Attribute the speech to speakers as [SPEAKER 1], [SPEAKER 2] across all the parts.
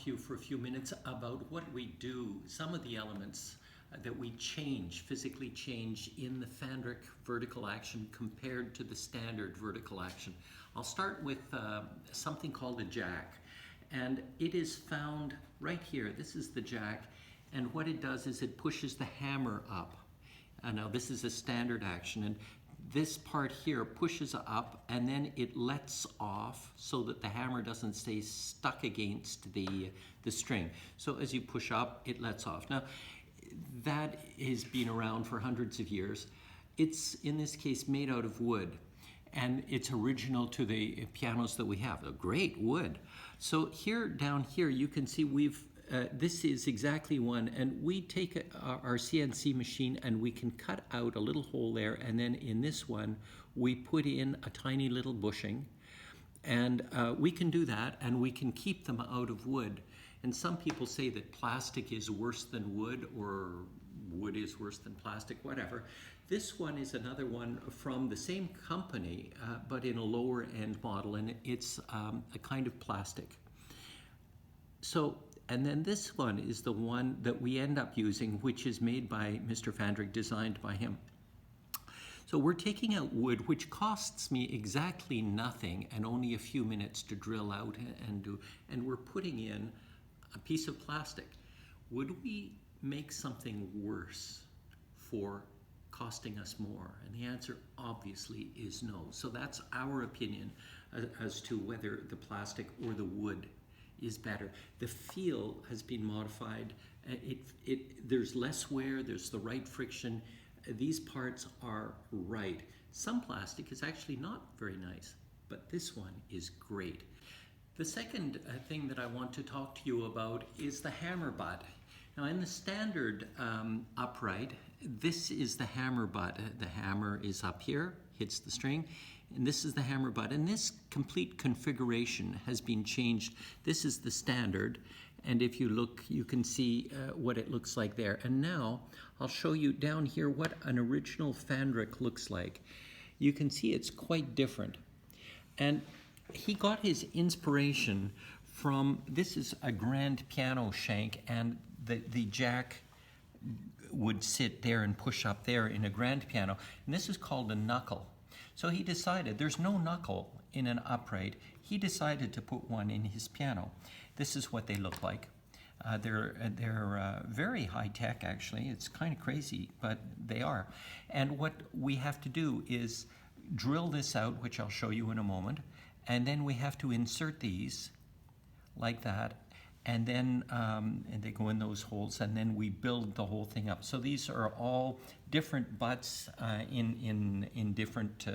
[SPEAKER 1] to you for a few minutes about what we do, some of the elements that we change, physically change in the Fandrich Vertical Action compared to the standard vertical action. I'll start with something called a jack, and it is found right here. This is the jack, and what it does is it pushes the hammer up. Now this is a standard action, and this part here pushes up and then it lets off so that the hammer doesn't stay stuck against the string. So as you push up, it lets off. Now that has been around for hundreds of years. It's in this case made out of wood, and it's original to the pianos that we have. A great wood. So here, down here, you can see we've this is exactly one, and we take our CNC machine and we can cut out a little hole there, and then in this one we put in a tiny little bushing, and we can do that, and we can keep them out of wood. And some people say that plastic is worse than wood, or wood is worse than plastic, whatever. This one is another one from the same company, but in a lower end model, and it's a kind of plastic. So, and then this one is the one that we end up using, which is made by Mr. Fandrich, designed by him. So we're taking out wood, which costs me exactly nothing and only a few minutes to drill out and do, and we're putting in a piece of plastic. Would we make something worse for costing us more? And the answer obviously is no. So that's our opinion as to whether the plastic or the wood is better. The feel has been modified. There's less wear, there's the right friction. These parts are right. Some plastic is actually not very nice, but this one is great. The second thing that I want to talk to you about is the hammer butt. Now in the standard upright, this is the hammer butt. The hammer is up here, hits the string, and this is the hammer butt. And this complete configuration has been changed. This is the standard, and if you look, you can see what it looks like there. And now I'll show you down here what an original Fandrich looks like. You can see it's quite different. And he got his inspiration from, this is a grand piano shank, and the jack would sit there and push up there in a grand piano, and this is called a knuckle. So he decided, there's no knuckle in an upright, he decided to put one in his piano. This is what they look like. They're very high tech, actually. It's kind of crazy, but they are. And what we have to do is drill this out, which I'll show you in a moment, and then we have to insert these like that, and then and they go in those holes, and then we build the whole thing up. So these are all different butts in different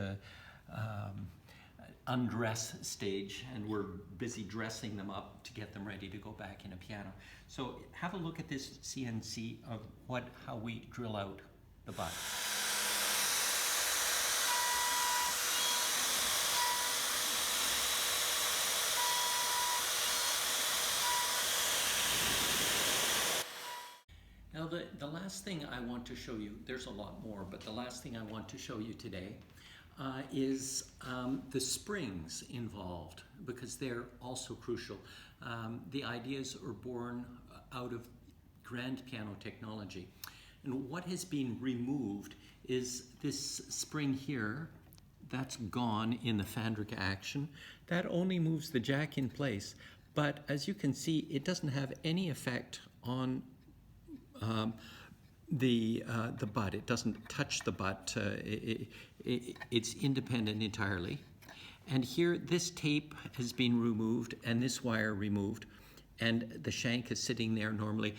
[SPEAKER 1] undress stage, and we're busy dressing them up to get them ready to go back in a piano. So have a look at this CNC of how we drill out the butt. Now the last thing I want to show you, there's a lot more, but the last thing I want to show you today is the springs involved, because they're also crucial. The ideas are born out of grand piano technology. And what has been removed is this spring here. That's gone in the Fandrich Action. That only moves the jack in place. But as you can see, it doesn't have any effect on the butt. It doesn't touch the butt. It's independent entirely. And here, this tape has been removed and this wire removed, and the shank is sitting there normally.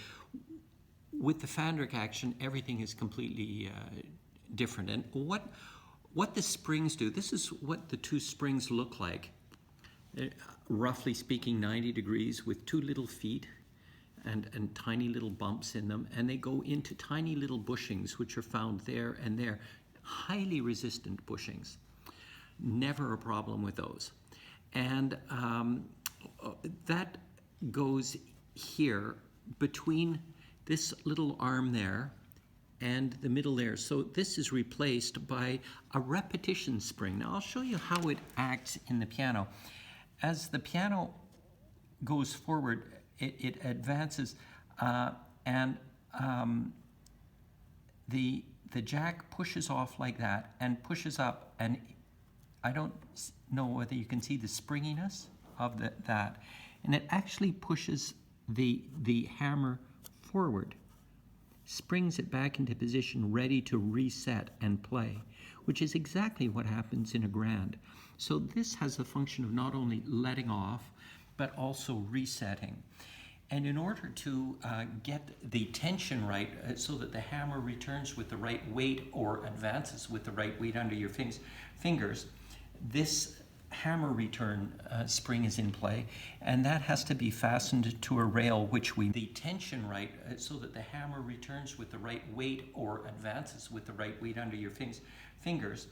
[SPEAKER 1] With the Fandrich Action, everything is completely different. And what the springs do, this is what the two springs look like. Roughly speaking, 90 degrees with two little feet and tiny little bumps in them, and they go into tiny little bushings which are found there and there. Highly resistant bushings. Never a problem with those. And that goes here between this little arm there and the middle there. So this is replaced by a repetition spring. Now I'll show you how it acts in the piano. As the piano goes forward, it advances, and the jack pushes off like that and pushes up, and I don't know whether you can see the springiness of that, and it actually pushes the hammer forward, springs it back into position, ready to reset and play, which is exactly what happens in a grand. So this has the function of not only letting off, but also resetting. And in order to get the tension right, so that the hammer returns with the right weight or advances with the right weight under your fingers, this hammer return spring is in play, and that has to be fastened to a rail which the tension right, so that the hammer returns with the right weight or advances with the right weight under your fingers.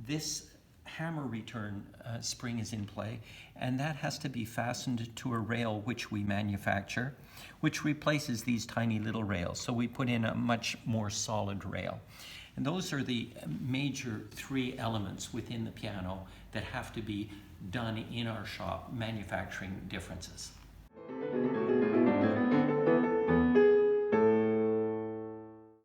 [SPEAKER 1] This hammer return spring is in play, and that has to be fastened to a rail which we manufacture, which replaces these tiny little rails. So we put in a much more solid rail. And those are the major three elements within the piano that have to be done in our shop, manufacturing differences.